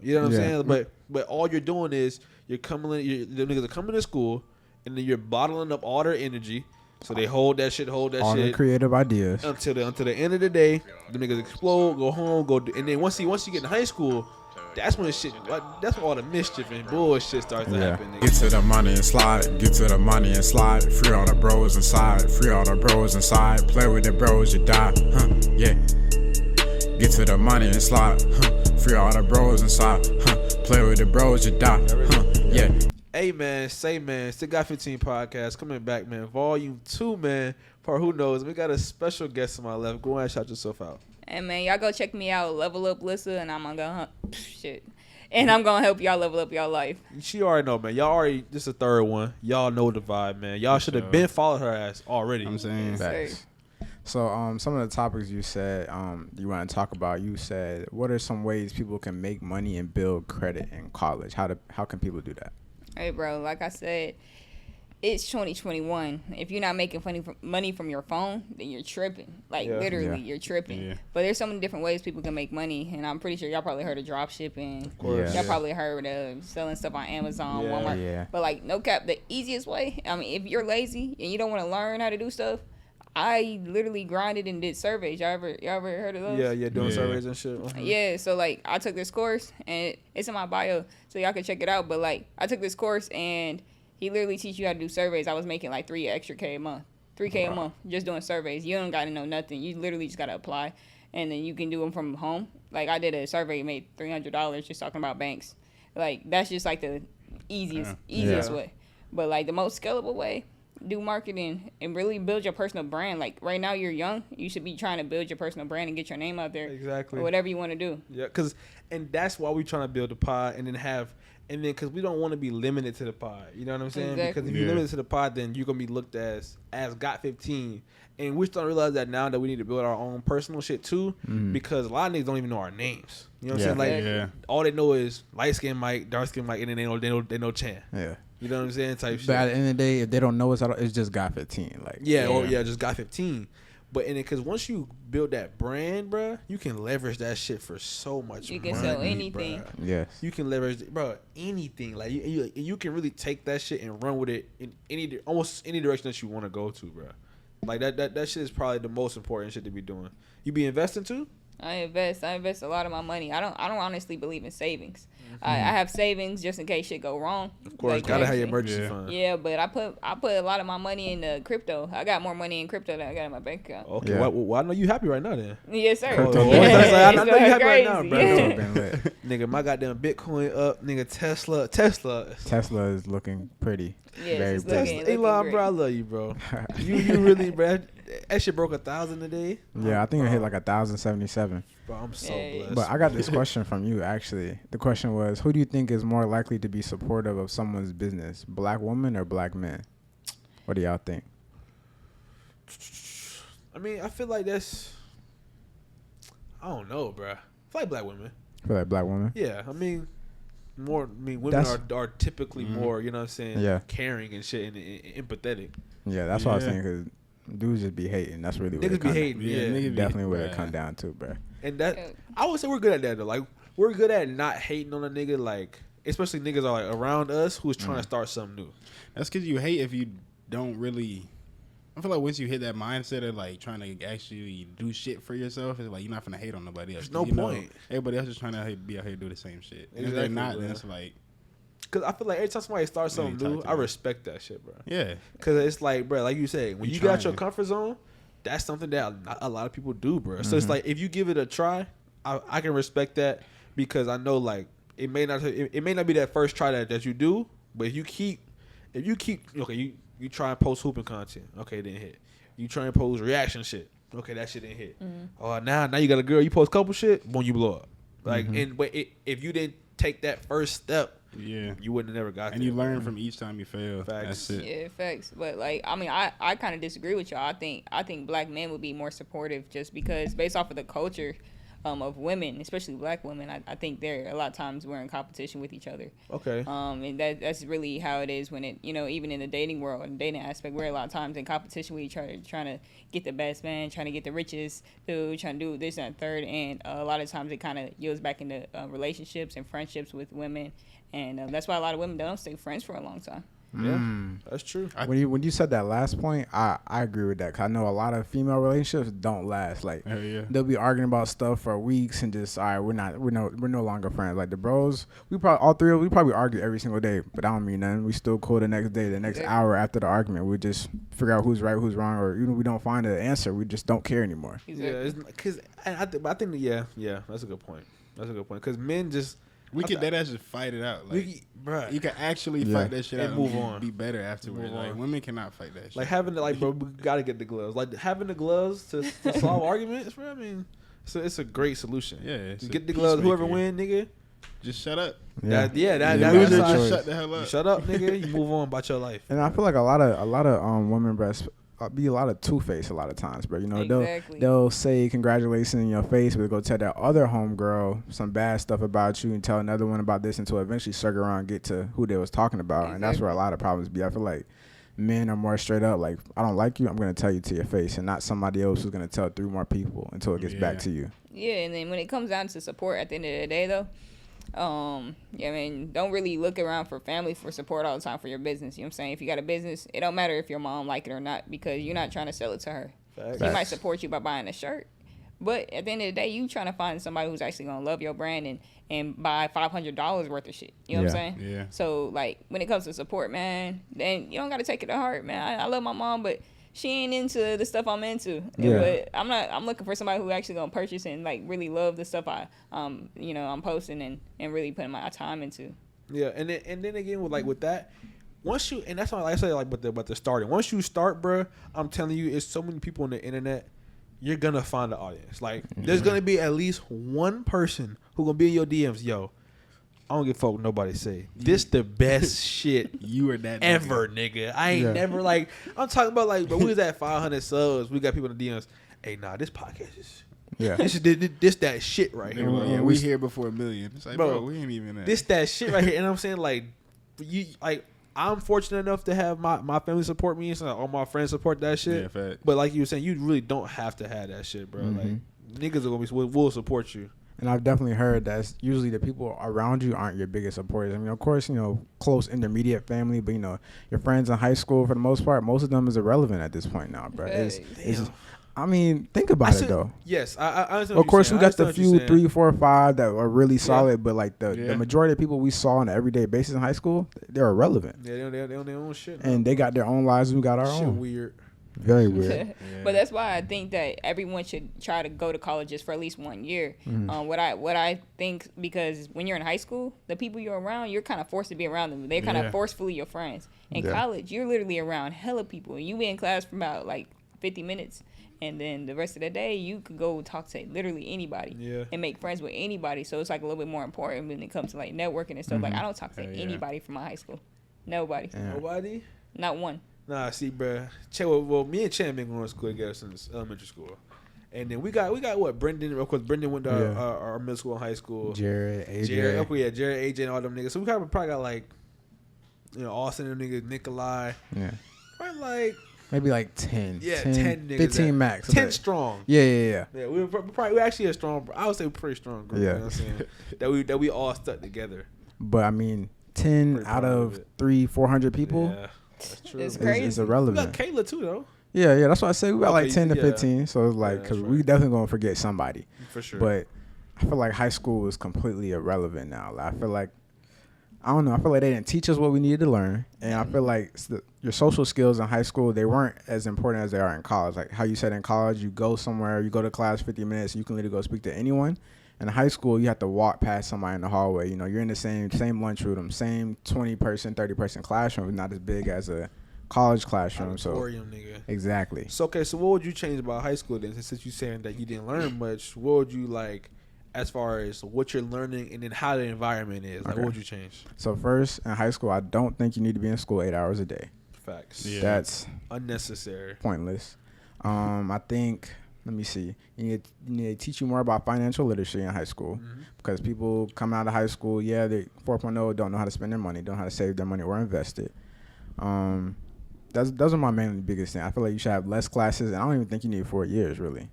You know what I'm saying? But all you're doing is the niggas are coming to school, and then you're bottling up all their energy. So they hold that shit. All their creative ideas. Until the end of the day, the niggas explode, go home, and then once you get in high school, that's when that's when all the mischief and bullshit starts to happen. Nigga. Get to the money and slide. Get to the money and slide. Free all the bros inside. Free all the bros inside. Play with the bros, you die. Yeah. Get to the money and slide. Free all the bros inside. Play with the bros, you die. Yeah. Hey man, Still Got 15 podcast coming back, man. Volume 2, man. For who knows, we got a special guest on my left. Go ahead and shout yourself out. Hey man, y'all go check me out, Level Up Lissa, and I'm gonna I'm gonna help y'all level up y'all life. She already know, man. Y'all already, this is the third one. Y'all know the vibe, man. Y'all should have been followed her ass already. I'm saying facts. So some of the topics you said you want to talk about, you said, what are some ways people can make money and build credit in college? How can people do that? Hey, bro, like I said, it's 2021. If you're not making money from your phone, then you're tripping. You're tripping. Yeah. But there's so many different ways people can make money, and I'm pretty sure y'all probably heard of drop shipping. Of course. Y'all probably heard of selling stuff on Amazon, Walmart. Yeah. But, like, no cap, the easiest way, I mean, if you're lazy and you don't want to learn how to do stuff, I literally grinded and did surveys. Y'all ever heard of those? Yeah, doing surveys and shit. Uh-huh. Yeah, so like I took this course and it's in my bio, so y'all can check it out. But like I took this course and he literally teach you how to do surveys. I was making like $3K a month, $3K a month just doing surveys. You don't got to know nothing. You literally just got to apply, and then you can do them from home. Like I did a survey, made $300 just talking about banks. Like that's just like the easiest way. But like the most scalable way. Do marketing and really build your personal brand. Like right now you're young, you should be trying to build your personal brand and get your name out there. Exactly. Or whatever you want to do. Yeah, and that's why we're trying to build a pod and then because we don't want to be limited to the pod. You know what I'm saying? Exactly. Because if you're limited to the pod, then you're gonna be looked as Got 15. And we're starting to realize that now that we need to build our own personal shit too, because a lot of niggas don't even know our names. You know what I'm saying? Like all they know is light skin Mike, dark skin Mike, and then they know Chan. Yeah. You know what I'm saying? Type shit. But at the end of the day, if they don't know us, it's just Got 15. Like just Got 15. But because once you build that brand, bro, you can leverage that shit for so much money. You can sell anything. Bruh. Yes. You can leverage, bro, anything. Like you can really take that shit and run with it in almost any direction that you want to go to, bro. Like that shit is probably the most important shit to be doing. You be investing too? I invest a lot of my money. I don't honestly believe in savings. I have savings just in case shit go wrong. Of course, like, gotta have your emergency fund. Yeah, but I put a lot of my money in crypto. I got more money in crypto than I got in my bank account. Okay, well, I know you happy right now then. Yes, sir. I know you happy right now, bro. Nigga, my goddamn Bitcoin up. Nigga, Tesla is looking pretty. Yeah, very pretty. Elon, bro, I love you, bro. you really, bro. That shit broke 1,000 a day. Yeah, I think it hit like 1,077. Bro, I'm so blessed. But I got this question from you, actually. The question was, who do you think is more likely to be supportive of someone's business, black woman or black man? What do y'all think? I mean, I feel like that's... I don't know, bro. I feel like black women. Feel like black women? Yeah, I mean... women are typically more, you know what I'm saying, caring and shit and empathetic. Yeah, that's what I was saying, because dudes just be hating. That's really what niggas be hating. Yeah, definitely what it come down to, bro. And that, I would say we're good at that, though. Like, we're good at not hating on a nigga, like, especially niggas are like around us who's trying to start something new. That's because you hate if you don't really... I feel like once you hit that mindset of like trying to actually do shit for yourself, it's like you're not gonna hate on nobody else. There's no point. Everybody else is trying to be out here do the same shit. Exactly, if they're not, then it's like... Because I feel like every time somebody starts something new, I respect that shit, bro. Yeah. Because it's like, bro, like you said, when you get out your comfort zone, that's something that a lot of people do, bro. So it's like, if you give it a try, I can respect that, because I know, like, it may not be that first try that you do, but if you keep okay, you try and post hooping content, okay, it didn't hit. You try and post reaction shit, okay, that shit didn't hit. Oh, now you got a girl, you post couple shit, boom, you blow up. Like, but if you didn't take that first step, you wouldn't have never got there. And you learn from each time you fail. Facts. That's it. Yeah, facts. But like, I mean, I kind of disagree with y'all. I think black men would be more supportive just because based off of the culture of women, especially black women. I think they're a lot of times we're in competition with each other. Okay. And that's really how it is when it, even in the dating world and dating aspect, we're a lot of times in competition with each other, trying to get the best man, trying to get the richest dude, trying to do this and third. And a lot of times it kind of yields back into relationships and friendships with women. And that's why a lot of women don't stay friends for a long time. Yeah, that's true. When you said that last point, I agree with that. 'Cause I know a lot of female relationships don't last. Like they'll be arguing about stuff for weeks and just, all right, we're no longer friends. Like the bros, we probably argue every single day, but I don't mean nothing. We still cool the next day, the next hour after the argument. We just figure out who's right, who's wrong, or even if we don't find an answer, we just don't care anymore. Yeah, because I think yeah, that's a good point. Because men just. We could dead ass just fight it out. Like, you can actually fight that shit out and move on. Be better afterwards. Like women cannot fight that shit. Like having to, bro, we gotta get the gloves. Like having the gloves to solve arguments, bro. I mean, it's a great solution. Yeah, you get the gloves. Whoever win, nigga, just shut up. That's shut the hell up. You shut up, nigga. You move on about your life. And I feel like a lot of women, bro, be a lot of two-faced a lot of times, bro. They'll say congratulations in your face, but go tell that other homegirl some bad stuff about you and tell another one about this until eventually circle around and get to who they was talking about. And that's where a lot of problems be. I feel like men are more straight up, like, I don't like you, I'm going to tell you to your face, and not somebody else who's going to tell 3 more people until it gets back to you. Yeah, and then when it comes down to support at the end of the day, though, don't really look around for family for support all the time for your business. You know what I'm saying? If you got a business, it don't matter if your mom like it or not, because you're not trying to sell it to her. Facts. She might support you by buying a shirt, but at the end of the day, you trying to find somebody who's actually gonna love your brand and buy $500 worth of shit. You know what I'm saying? Yeah. So like when it comes to support, man, then you don't gotta take it to heart, man. I love my mom, but she ain't into the stuff I'm into. Yeah. But I'm looking for somebody who actually gonna purchase and like really love the stuff I'm posting and really putting my time into. Yeah, and then again with that, once you, and that's why I say like about the starting. Once you start, bro, I'm telling you, it's so many people on the internet. You're gonna find an audience. Like there's gonna be at least one person who gonna be in your DMs. Yo, I don't give a fuck what nobody say. This the best shit you are that ever, nigga. I ain't never like. I'm talking about like, but we was at 500 subs. We got people in the DMs. Hey, nah, this podcast is. Yeah, this that shit right here. Yeah, we here before 1 million. It's like, bro, we ain't even that. This that shit right here, and I'm saying like, I'm fortunate enough to have my family support me, and so all my friends support that shit. Yeah, fact. But like you were saying, you really don't have to have that shit, bro. Like niggas are gonna will support you. And I've definitely heard that usually the people around you aren't your biggest supporters. I mean, of course, close intermediate family, but your friends in high school for the most part, most of them is irrelevant at this point now, bro. I mean, think about it though. Yes, I understand. Of course, we got the few 3, 4, 5 that are really solid, but like the majority of people we saw on an everyday basis in high school, they're irrelevant. Yeah, they own their own shit. And they got their own lives. We got our own. Weird. Very weird. But that's why I think that everyone should try to go to colleges for at least 1 year. What I think, because when you're in high school, the people you're around, you're kind of forced to be around them. They're kind of forcefully your friends. In college, you're literally around hella people. You be in class for about like 50 minutes. And then the rest of the day, you could go talk to literally anybody and make friends with anybody. So it's like a little bit more important when it comes to like networking and stuff. Like I don't talk to anybody from my high school. Nobody. Nobody? Not one. Nah, see, bro. Well, me and Chan been going to school together since elementary school. And then we got what? Brendan. Of course, Brendan went to our middle school and high school. Jared, AJ. Jared, AJ, and all them niggas. So we probably got like, Austin and them niggas, Nikolai. Yeah. Probably like. Maybe like 10. Yeah, 10 niggas. 15 max. 10 strong. Yeah. Yeah, we're actually a strong, I would say pretty strong group. Yeah. You know what I'm saying? that we all stuck together. But I mean, 10 out of 400 people. Yeah, that's true. It's crazy. It's irrelevant. We got Kayla too, though. Yeah, that's why I say we got like 10 to 15. So it's like, because we definitely going to forget somebody. For sure. But I feel like high school is completely irrelevant now. I feel like, I don't know. I feel like they didn't teach us what we needed to learn. And I feel like your social skills in high school, they weren't as important as they are in college. Like how you said in college, you go somewhere, you go to class 50 minutes, you can literally go speak to anyone. In high school, you have to walk past somebody in the hallway. You're in the same lunchroom, same 20-person, 30-person classroom, not as big as a college classroom. Nigga. Exactly. So, okay, so what would you change about high school then? Since you're saying that you didn't learn much, what would you like as far as what you're learning and then how the environment is? Like, what would you change? So first, in high school, I don't think you need to be in school 8 hours a day. Facts. Yeah. That's unnecessary. Pointless. I think let me see. You need to teach you more about financial literacy in high school because people come out of high school, they 4.0 don't know how to spend their money, don't know how to save their money or invest it. Those are my main biggest thing. I feel like you should have less classes, and I don't even think you need 4 years really.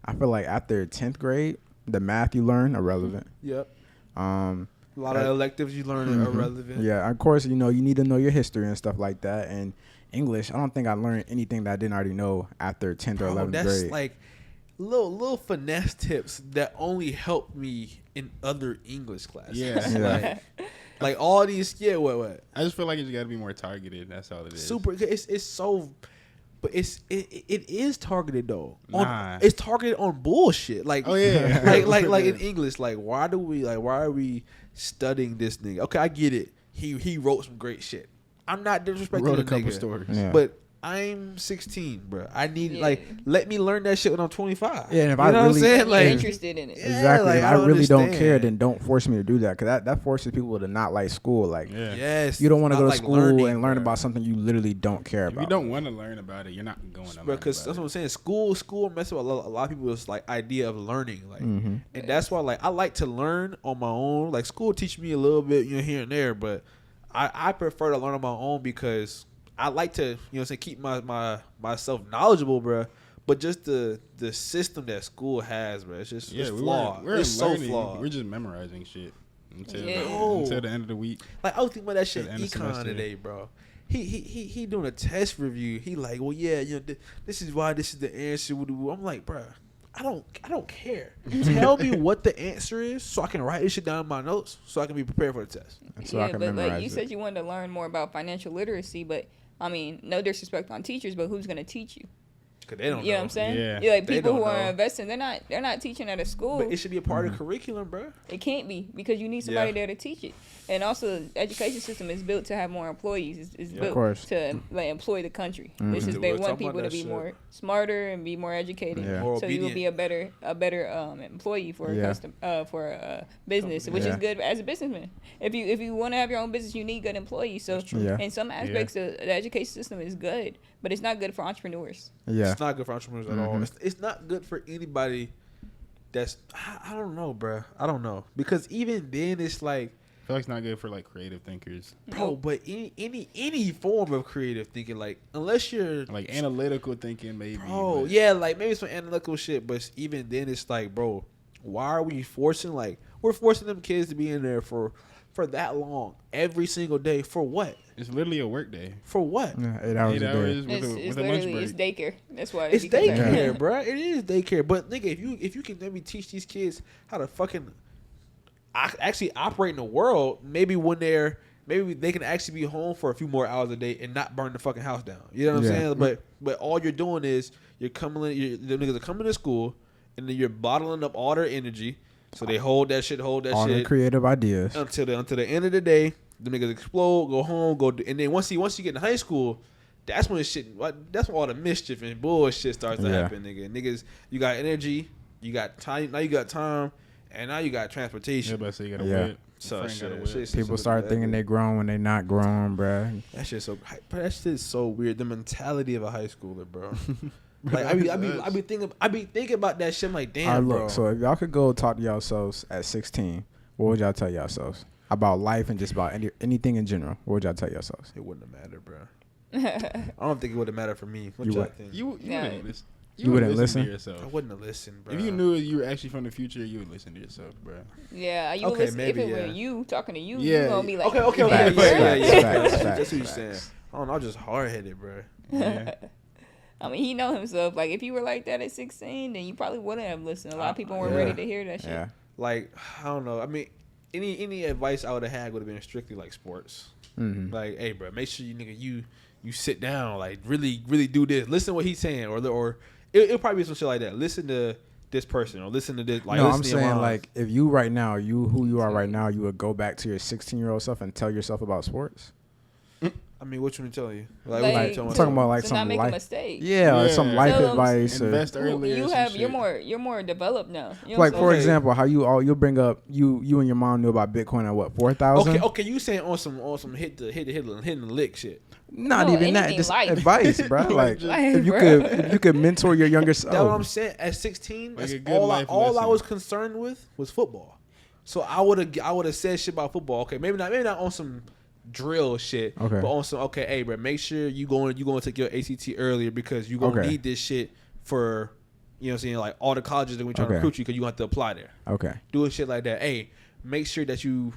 I feel like after 10th grade, the math you learn are relevant. Yep. A lot of electives you learn are relevant. Yeah, of course, you need to know your history and stuff like that. And English, I don't think I learned anything that I didn't already know after 10th or 11th grade. That's like little finesse tips that only helped me in other English classes. Yeah. Like all these, what? I just feel like you got to be more targeted. That's all it is. Super. It's so, but it is targeted though. Nah. It's targeted on bullshit. Like, oh yeah. like in English, why are we studying this nigga? Okay, I get it. He wrote some great shit. I'm not disrespecting Wrote the a couple nigga, stories, but I'm 16, bro. I need let me learn that shit when I'm 25. Yeah, and if you I know really, what I'm saying? Like, interested in it. Exactly. Like, I really don't understand. care. Then don't force me to do that because that forces people to not like school. Like, yes, you don't want to go to school and learn bro. about something you literally don't care If about. you don't want to learn about it, you're not going to learn about it. Because that's what I'm saying. School messes with a lot of people's like idea of learning. Like, and that's why I like to learn on my own. Like school teach me a little bit, here and there, but I prefer to learn on my own because I like to, keep myself knowledgeable, bro. But just the system that school has, bro, it's just it's flawed. It's so flawed. We're just memorizing shit until the end of the week. Like I was thinking about that shit in econ today, bro. He doing a test review. He like, well, yeah, this is why this is the answer. I'm like, bro, I don't care. Tell me what the answer is so I can write this shit down in my notes so I can be prepared for the test. So I can memorize like you said, you wanted to learn more about financial literacy, but I mean, no disrespect on teachers, but who's gonna teach you? Cause they don't know. You know what I'm saying? Yeah. Like people who are investing, they're not teaching at a school. But it should be a part of curriculum, bro. It can't be because you need somebody there to teach it. And also, the education system is built to have more employees. It's built to employ the country. This is they want people to be more smarter and be more educated. Yeah. More so obedient. you will be a better employee for a business, which is good as a businessman. If you want to have your own business, you need good employees. So in some aspects, the education system is good, but it's not good for entrepreneurs. Yeah, it's not good for entrepreneurs at all. It's not good for anybody. I don't know, bro. I don't know because even then it's like. I feel like it's not good for like creative thinkers, bro. But any form of creative thinking, like unless you're like analytical thinking, maybe. Oh yeah, like maybe some analytical shit. But even then, it's like, bro, why are we forcing? Like we're forcing them kids to be in there for that long every single day for what? It's literally a work day. For what? Yeah, 8 hours a day. With a lunch break. It's daycare. That's why it's daycare, bro. It is daycare. But nigga, if you can let me teach these kids how to fucking actually operate in the world, maybe they can actually be home for a few more hours a day and not burn the fucking house down. You know what I'm saying? But all you're doing is the niggas are coming to school and then you're bottling up all their energy. So they hold that shit. All their creative ideas until the end of the day. The niggas explode, go home, and then once you get in high school, that's when that's when all the mischief and bullshit starts to happen, nigga. Niggas, you got energy, you got time, now you got time, and now you got transportation. Everybody say you got a whip. So people start thinking they grown when they not grown, bro. That shit's so weird. The mentality of a high schooler, bro. Like I be thinking about that shit. I'm like, damn, bro. So if y'all could go talk to yourselves at 16, what would y'all tell yourselves about life and just about anything in general? What would y'all tell yourselves? It wouldn't have mattered, bro. I don't think it would have mattered for me. What y'all think? You wouldn't listen. You wouldn't listen to yourself. I wouldn't have listened, bro. If you knew you were actually from the future, you would listen to yourself, bro. Yeah, you would listen. Maybe, if it were you talking to you, yeah. you gonna be like, okay. Facts. That's what you're saying. I don't know. I'm just hard headed, bro. Yeah. I mean, he know himself. Like, if you were like that at 16, then you probably wouldn't have listened. A lot of people weren't ready to hear that shit. Yeah. Like, I don't know. I mean, any advice I would have had would have been strictly like sports. Mm-hmm. Like, hey, bro, make sure you sit down. Like, really do this. Listen to what he's saying, or it'll probably be some shit like that. Listen to this person, or listen to this. Like, no, I'm saying like if you right now, who you are right now, you would go back to your 16-year-old self and tell yourself about sports. I mean, what you been telling you? Like, what you Like, telling I'm talking myself? about like to some not make a life, mistake. yeah, or some life Tell 'em advice. Or, Invest earlier. You some have shit. you're more developed now. You know like what for I'm saying? example, how you'll bring up you and your mom knew about Bitcoin at what 4,000? Okay. You saying on some hitting the lick shit? Not No, even that, anything just life. advice, bro. Like Life, if you bruh. could mentor your younger self. That's what I'm saying. At 16, Like that's a good all life I lesson. was concerned with was football. So I would have said shit about football. Okay, maybe not on some drill shit, Okay. but on some hey, bro, make sure you going to take your ACT earlier because you gonna Okay. need this shit for, you know what I'm saying, like all the colleges that we trying to Okay. recruit you because you have to apply there. Okay. Doing shit like that. Hey, make sure that you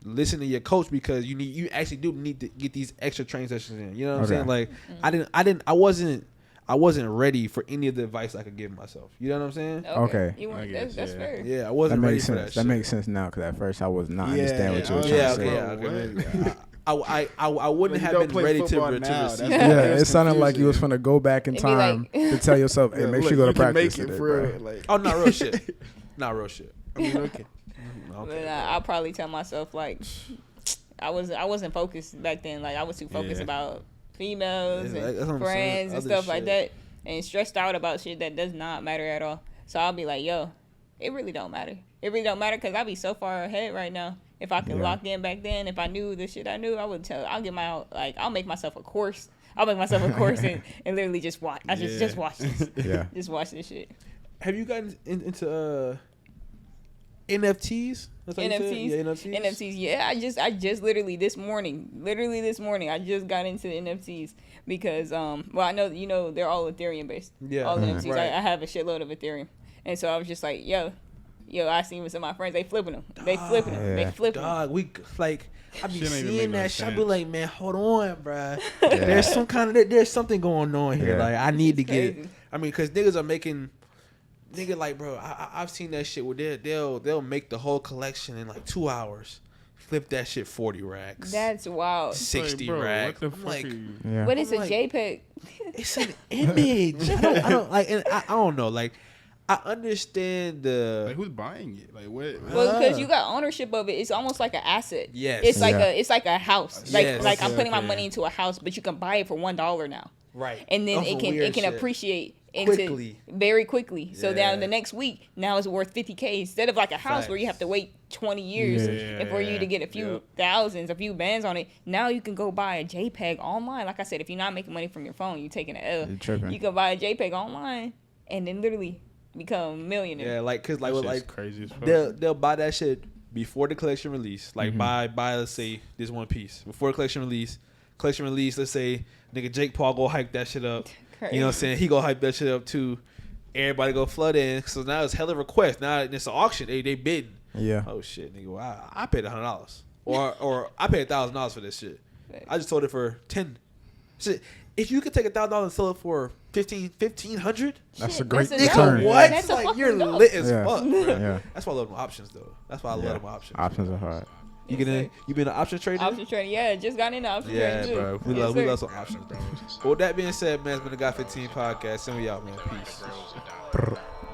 listen to your coach because you actually do need to get these extra training sessions in. You know what I'm Okay. saying? Like I wasn't ready for any of the advice I could give myself. You know what I'm saying? Okay. You I want, guess, that's yeah. fair. Yeah, I That wasn't ready makes for sense. that. That makes sense now because at first I was not Yeah, understand what you were yeah, trying Yeah, to say. okay, Bro, yeah. Okay. I wouldn't But have you don't been play ready to football receive. now. That's Yeah, That's it sounded like you was confusing. finna go back in It'd be time like- to tell yourself, "Hey, Yeah, make look, sure you go to can practice make it today, for bro." real. Like, Oh, not real shit. Not real shit. I mean, okay. But I'll probably tell myself like I wasn't focused back then. Like I was too focused Yeah. about females Yeah, that's what and I'm saying. friends and Other stuff like shit. that, and stressed out about shit that does not matter at all. So I'll be like, yo, it really don't matter. It really don't matter because I'll be so far ahead right now. If I could Yeah. lock in back then, if I knew the shit I knew, I would tell. I'll make myself a course. I'll make myself a course and literally just watch. Just watch this. Yeah. Just watch this shit. Have you gotten into NFTs? That's what you said? NFTs, Yeah, NFTs. NFTs. Yeah, I just literally this morning, I just got into the NFTs because well I know they're all Ethereum based. Yeah. all NFTs. Right. I have a shitload of Ethereum, and so I was just like, yo, I seen with some of my friends, they flipping them, they flipping them, they Yeah. flipping them. Dog, we like I be Shit don't even seeing make no that shit. I be sense. like, man, hold on, bruh. There's something going on here. Yeah. Like I need to get. Crazy. I mean, because niggas are making. Nigga, like, bro, I've seen that shit where they'll make the whole collection in like 2 hours, flip that shit 40 racks, That's wild. 60 Like, bro, racks. What the I'm fuck like, are you? Yeah. What is I'm a like- JPEG? it's an image. I don't like, and I don't know. Like, I understand the. Like, who's buying it? Like, what? Well, because you got ownership of it, it's almost like an asset. Yes. It's like Yeah. it's like a house. Like Yes. like I'm Okay, putting my okay. money into a house, but you can buy it for $1 now. Right. And then That's it some can weird shit. appreciate into Quickly. very quickly. So Yeah. now the next week, now it's worth $50K instead of like a house where you have to wait 20 years Yeah. for you to get a few Yep. thousands, a few bands on it. Now you can go buy a JPEG online. Like I said, if you're not making money from your phone, you're taking an L. You tripping. You can buy a JPEG online and then literally become a millionaire. Yeah, like, cause like, That with, shit's like crazy as fuck. they'll buy that shit before the collection release. Like buy let's say this one piece before the collection release. Collection release, let's say nigga Jake Paul go hype that shit up. Crazy. You know what I'm saying? He go hype that shit up too. Everybody go flood in. So now it's hella request. Now it's an auction. They bid. Yeah. Oh shit, nigga! Wow, I paid $100 or I paid $1,000 for this shit. I just sold it for 10. Shit, if you could take $1,000 and sell it for 1,500. That's a Shit, great that's a return. dope. What? That's a Like fucking you're dope. lit as Yeah. fuck. Bro. Yeah. That's why I love my options though. That's why I Yeah. love my options. Options are hard. You been an option trader? Option trading, yeah, just got into option Yeah, trading too. bro. We Yes, love sir. some options, bro. But with that being said, man, it's been the Got 15 podcast. And we out, man. Peace.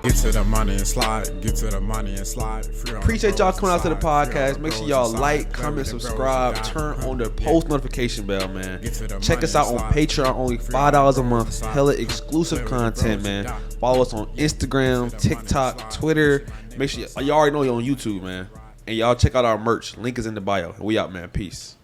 Get to the money and slide. Get to the money and slide. Free on the Appreciate y'all bros coming out to the inside. Free on podcast. the Make sure bros y'all inside. like, Play comment, with the bros subscribe, inside. turn on the Yeah. post notification bell, man. Get to the Check money us out and on slide. Patreon, only Free $5 a on the month. bros inside. Hella exclusive Play with the content, bros man. inside. Follow us on Instagram, TikTok, Twitter. Make sure y'all already know you're on YouTube, man. And y'all check out our merch. Link is in the bio. We out, man. Peace.